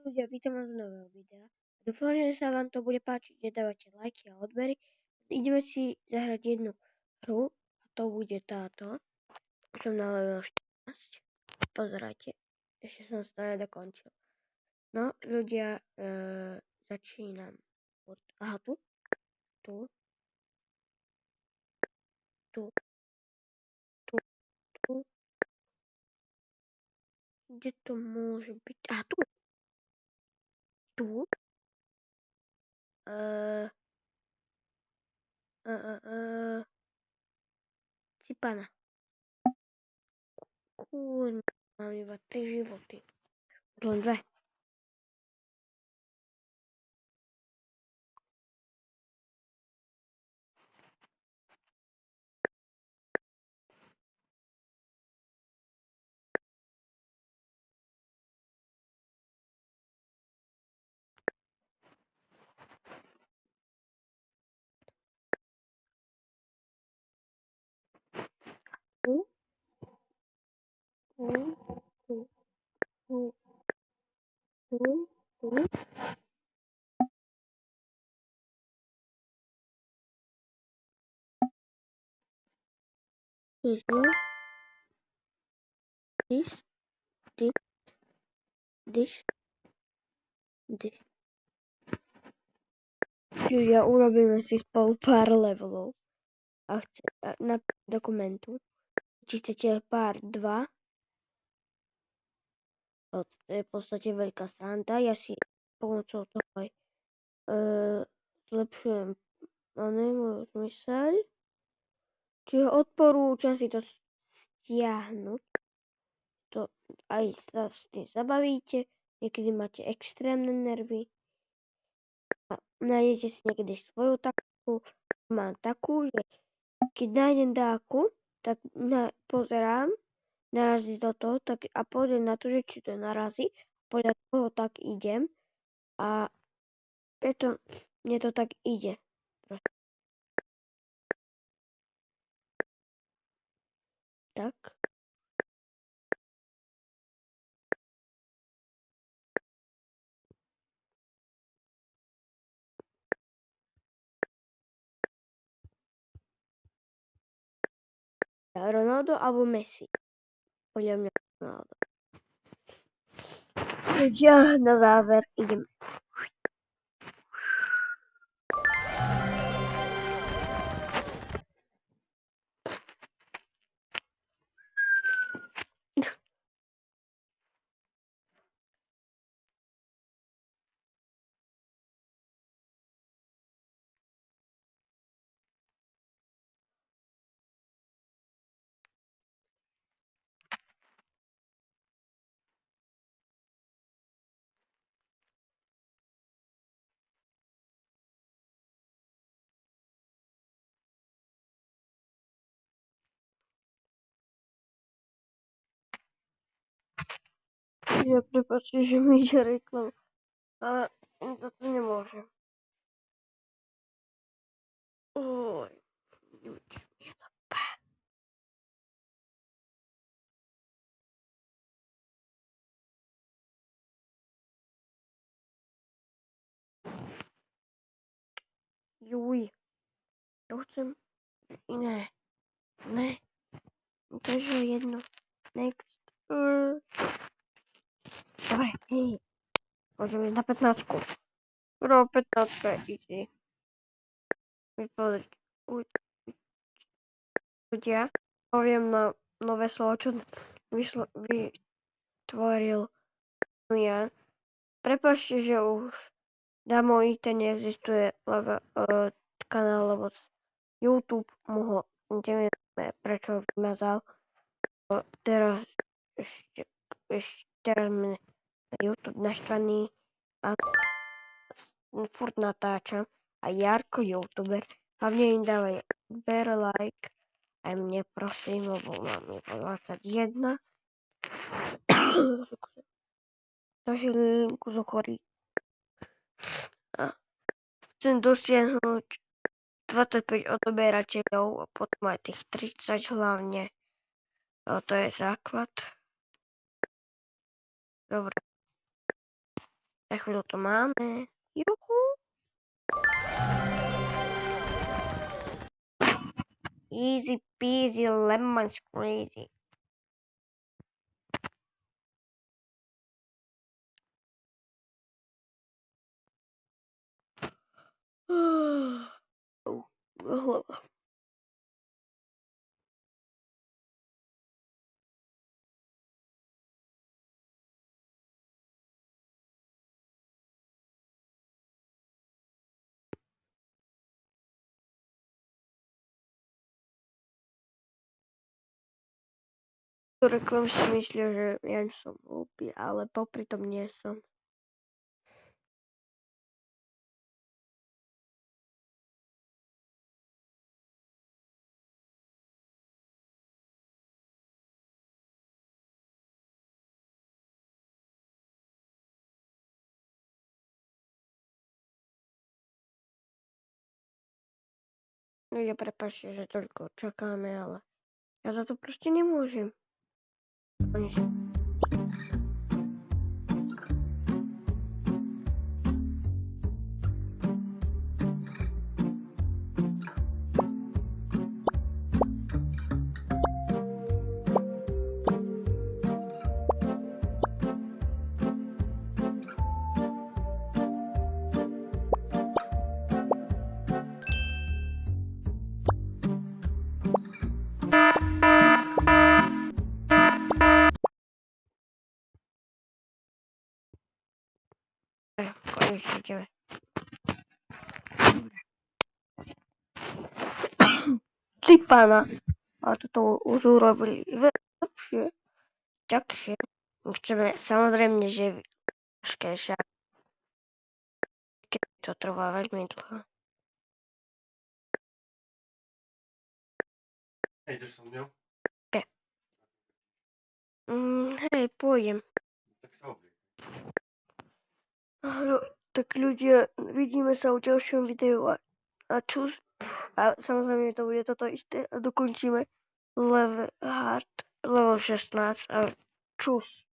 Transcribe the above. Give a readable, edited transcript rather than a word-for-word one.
ľudia, vítam vás z nového videa. Dúfam, že sa vám to bude páčiť, že dávate lajky a odbery. Ideme si zahrať jednu hru a to bude táto. Už som na level 14. Pozerajte, ešte som stále dokončil. No, ľudia, začínam od... Aha, tu. Kde to môže byť? Aha, tu. Cipana. Kurňa, mám iba 3 životy. Len 2. This. Ja urobíme si spolu pár levelov. A na dokumentu. Či chcete pár 2. To je v podstate veľká sranda. Ja si pomocou toho aj zlepšujem moju zmyseľ. Čiže odporúčam si to stiahnuť. To aj sa s tým zabavíte. Niekedy máte extrémne nervy. A nájdete si niekedy svoju takú. Mám takú, že keď nájdem dáku, tak pozerám, narazí do toho tak, a pozriem na to, že či to narazí. Podľa toho tak idem. A preto mne to tak ide. Tak. Ronaldo alebo Messi. Podľa mňa Ronaldo. Ja na záver idem. Ja prepáčte, že mi ide reklama. Ale to nemôžem. Oj, je dobré. Juj. Ja chcem iné. Ne. Takže jedno. Next. Dobre, hej. Môžeme ísť na 15. Pro 15 je easy. Pozrite. Ľudia, poviem na nové slovo, čo vytvoril Jan. Prepáčte, že už dávno IT neexistuje kanál, lebo YouTube mu ho nevieme prečo vymazal. Teraz sme na YouTube naštvaní a furt natáčam a Jarko YouTuber. Hlavne im dávaj odber, like aj mne prosím, lebo mám iba 21. Takže linku zochorí. Chcem dosiahnuť 25 odoberateľov a potom aj tých 30 hlavne. To je základ. Dobre. Za chvíľu to máme. Juhu. Easy peasy lemon squeezy. Hlava. Reklám si myslia, že ja som hlúpy, ale popri tom nie som. Ja prepáčte, že toľko čakáme, ale ja za to proste nemôžem. Konečne ideme. Ty pána. A toto už urobili lepšie. Ďakšie. Chceme samozrejme, že však keď to trvá veľmi dlho. Ideš so mňou? Hej, pôjdem. Tak sa obliek. No, tak ľudia, vidíme sa v ďalšom videu a čus. A samozrejme to bude toto isté a dokončíme level 16 a čus.